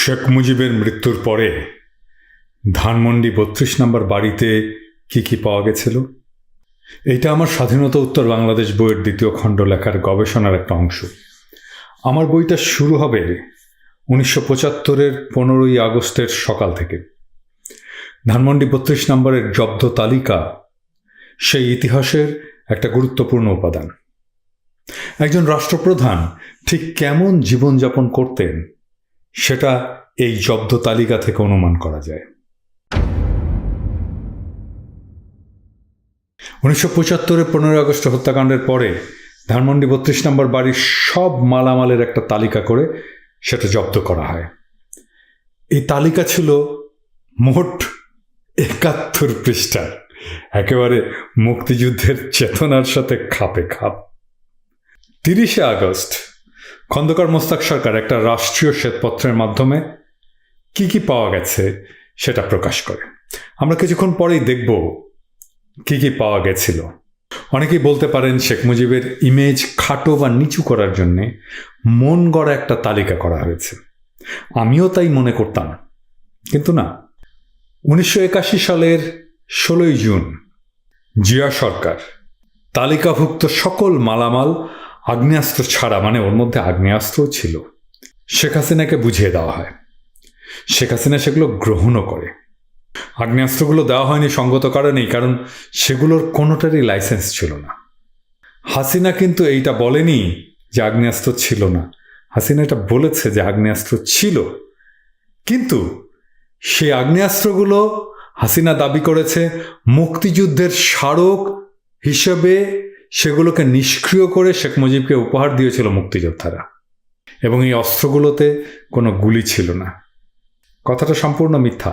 শেখ মুজিবের মৃত্যুর পরে ধানমন্ডি ৩২ নম্বর বাড়িতে কি কি পাওয়া গেছিল, এইটা আমার স্বাধীনতা উত্তর বাংলাদেশ বইয়ের দ্বিতীয় খণ্ড লেখার গবেষণার একটা অংশ। আমার বইটা শুরু হবে 1975-এর 15ই আগস্টের সকাল থেকে। ধানমন্ডি ৩২ নম্বরের জব্দ তালিকা সেই ইতিহাসের একটা গুরুত্বপূর্ণ উপাদান। একজন রাষ্ট্রপ্রধান ঠিক কেমন জীবনযাপন করতেন সেটা এই জব্দ তালিকা থেকে অনুমান করা যায়। 1975-এর 15ই আগস্ট হত্যাকাণ্ডের পরে ধানমন্ডি ৩২ নম্বর বাড়ির সব মালামালের একটা তালিকা করে সেটা জব্দ করা হয়। এই তালিকা ছিল মোট ৭১ পৃষ্ঠার, একেবারে মুক্তিযুদ্ধের চেতনার সাথে খাপে খাপ। 30শে আগস্ট খন্দকার মোস্তাক সরকার একটা রাষ্ট্রীয় শ্বেতপত্রের মাধ্যমে কি কি পাওয়া গেছে সেটা প্রকাশ করে। আমরা কিছুক্ষণ পরেই দেখব কি কি পাওয়া গেছিল। অনেকেই বলতে পারেন শেখ মুজিবের ইমেজ খাটো বা নিচু করার জন্যে মন গড়া একটা তালিকা করা হয়েছে। আমিও তাই মনে করতাম, কিন্তু না। 1981 সালের 16ই জুন জিয়া সরকার তালিকাভুক্ত সকল মালামাল আগ্নেয়াস্ত্র ছাড়া, মানে ওর মধ্যে আগ্নেয়াস্ত্রও ছিল, শেখ হাসিনাকে বুঝিয়ে দেওয়া হয়। শেখ হাসিনা সেগুলো গ্রহণও করে। আগ্নেয়াস্ত্রগুলো দেওয়া হয়নি সঙ্গত কারণেই, কারণ সেগুলোর কোনোটারই লাইসেন্স ছিল না। হাসিনা কিন্তু এইটা বলেনি যে আগ্নেয়াস্ত্র ছিল না। হাসিনা এটা বলেছে যে আগ্নেয়াস্ত্র ছিল, কিন্তু সেই আগ্নেয়াস্ত্রগুলো হাসিনা দাবি করেছে মুক্তিযুদ্ধের স্মারক হিসেবে সেগুলোকে নিষ্ক্রিয় করে শেখ মুজিবকে উপহার দিয়েছিল মুক্তিযোদ্ধারা, এবং এই অস্ত্রগুলোতে কোনো গুলি ছিল না। কথাটা সম্পূর্ণ মিথ্যা।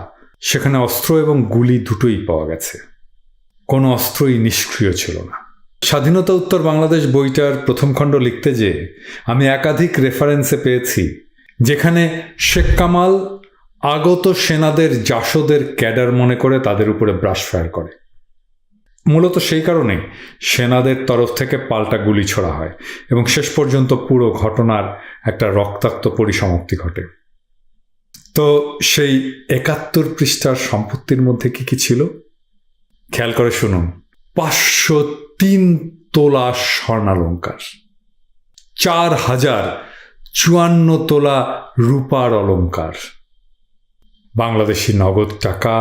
সেখানে অস্ত্র এবং গুলি দুটোই পাওয়া গেছে, কোনো অস্ত্রই নিষ্ক্রিয় ছিল না। স্বাধীনতা উত্তর বাংলাদেশ বইটার প্রথম খণ্ড লিখতে যেয়ে আমি একাধিক রেফারেন্সে পেয়েছি যেখানে শেখ কামাল আগত সেনাদের জাসদের ক্যাডার মনে করে তাদের উপরে ব্রাশ ফায়ার করে। মূলত সেই কারণে সেনাদের তরফ থেকে পাল্টা গুলি ছোড়া হয় এবং শেষ পর্যন্ত পুরো ঘটনার একটা রক্তাক্ত পরিসমাপ্তি ঘটে। তো সেই ৭১ পৃষ্ঠার সম্পত্তির মধ্যে কি কি ছিল খেয়াল করে শুনুন। 503 তোলা স্বর্ণালঙ্কার, 4054 তোলা রূপার অলঙ্কার, বাংলাদেশি নগদ টাকা,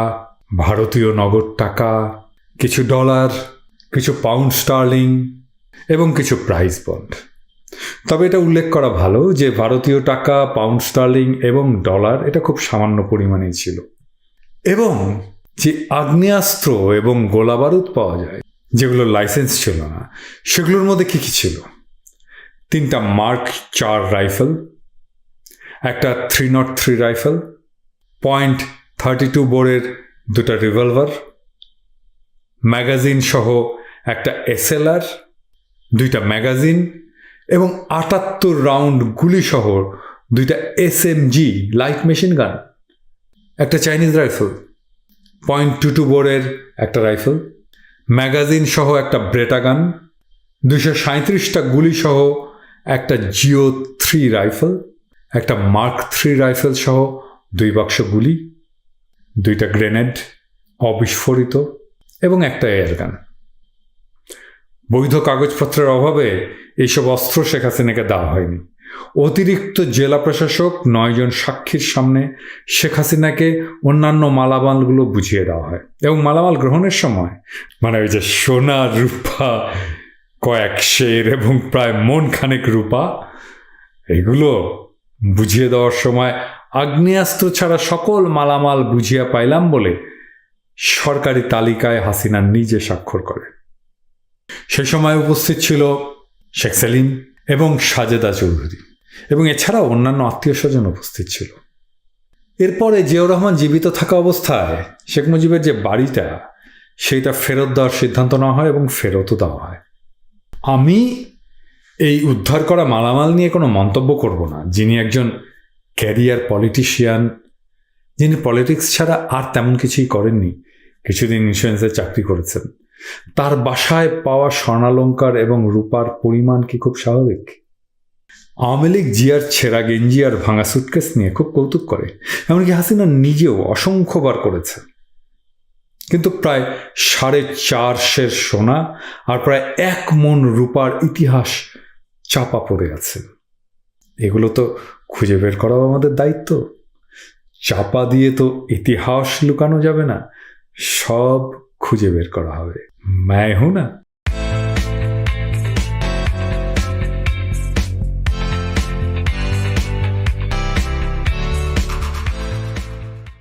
ভারতীয় নগদ টাকা, কিছু ডলার, কিছু পাউন্ড স্টার্লিং এবং কিছু প্রাইজ বন্ড। তবে এটা উল্লেখ করা ভালো যে ভারতীয় টাকা, পাউন্ড স্টার্লিং এবং ডলার এটা খুব সামান্য পরিমাণেই ছিল। এবং যে আগ্নেয়াস্ত্র এবং গোলাবারুদ পাওয়া যায় যেগুলোর লাইসেন্স ছিল না, সেগুলোর মধ্যে কি কি ছিল? 3টা মার্ক 4 রাইফেল, একটা 303 রাইফেল, .32 বোরের 2টা রিভলভার, ম্যাগাজিন সহ একটা SLR, 2টা ম্যাগাজিন এবং 78 রাউন্ড গুলি সহ 2টা SMG লাইট মেশিন গান, একটা চাইনিজ রাইফেল, .22 বোরের একটা রাইফেল, ম্যাগাজিন সহ একটা ব্রেটা গান, 237টা গুলি সহ একটা জিও 3 রাইফেল, একটা মার্ক 3 রাইফেল সহ 2 বাক্স গুলি, 2টা গ্রেনেড অবিস্ফোরিত এবং একটা এয়ারগান। বৈধ কাগজপত্রের অভাবে এইসব অস্ত্র শেখ হাসিনাকে দেওয়া হয়নি। অতিরিক্ত জেলা প্রশাসক 9 জন সাক্ষীর সামনে শেখ হাসিনাকে অন্যান্য মালামালগুলো বুঝিয়ে দেওয়া হয় এবং মালামাল গ্রহণের সময়, মানে ওই যে সোনা রূপা কয়েক সের এবং প্রায় মন খানেক রূপা, এগুলো বুঝিয়ে দেওয়ার সময় আগ্নেয়াস্ত্র ছাড়া সকল মালামাল বুঝিয়া পাইলাম বলে সরকারি তালিকায় হাসিনা নিজে স্বাক্ষর করে। সে সময় উপস্থিত ছিল শেখ সেলিম এবং সাজেদা চৌধুরী, এবং এছাড়াও অন্যান্য আত্মীয় স্বজন উপস্থিত ছিল। এরপরে জিয়াউর রহমান জীবিত থাকা অবস্থায় শেখ মুজিবের যে বাড়িটা, সেইটা ফেরত দেওয়ার সিদ্ধান্ত নেওয়া হয় এবং ফেরতও দেওয়া হয়। আমি এই উদ্ধার করা মালামাল নিয়ে কোনো মন্তব্য করব না। যিনি একজন ক্যারিয়ার পলিটিশিয়ান, যিনি পলিটিক্স ছাড়া আর তেমন কিছুই করেননি, কিছুদিন ইন্স্যুরেন্সের চাকরি করেছেন, তার বাসায় পাওয়া স্বর্ণালঙ্কার এবং রূপার পরিমাণ কি খুব স্বাভাবিক? আওয়ামী লীগ জিয়ার ছেঁড়া গেঞ্জি আর ভাঙা সুটকেস নিয়ে খুব কৌতুক করে, এমনকি হাসিনা নিজেও অসংখ্যবার করেছে। কিন্তু প্রায় 4.5 সের সোনা আর প্রায় 1 মণ রূপার ইতিহাস চাপা পড়ে আছে। এগুলো তো খুঁজে বের করাও আমাদের দায়িত্ব। চাপা দিয়ে তো ইতিহাস লুকানো যাবে না, সব খুঁজে বের করা হবে। मैं हूं ना।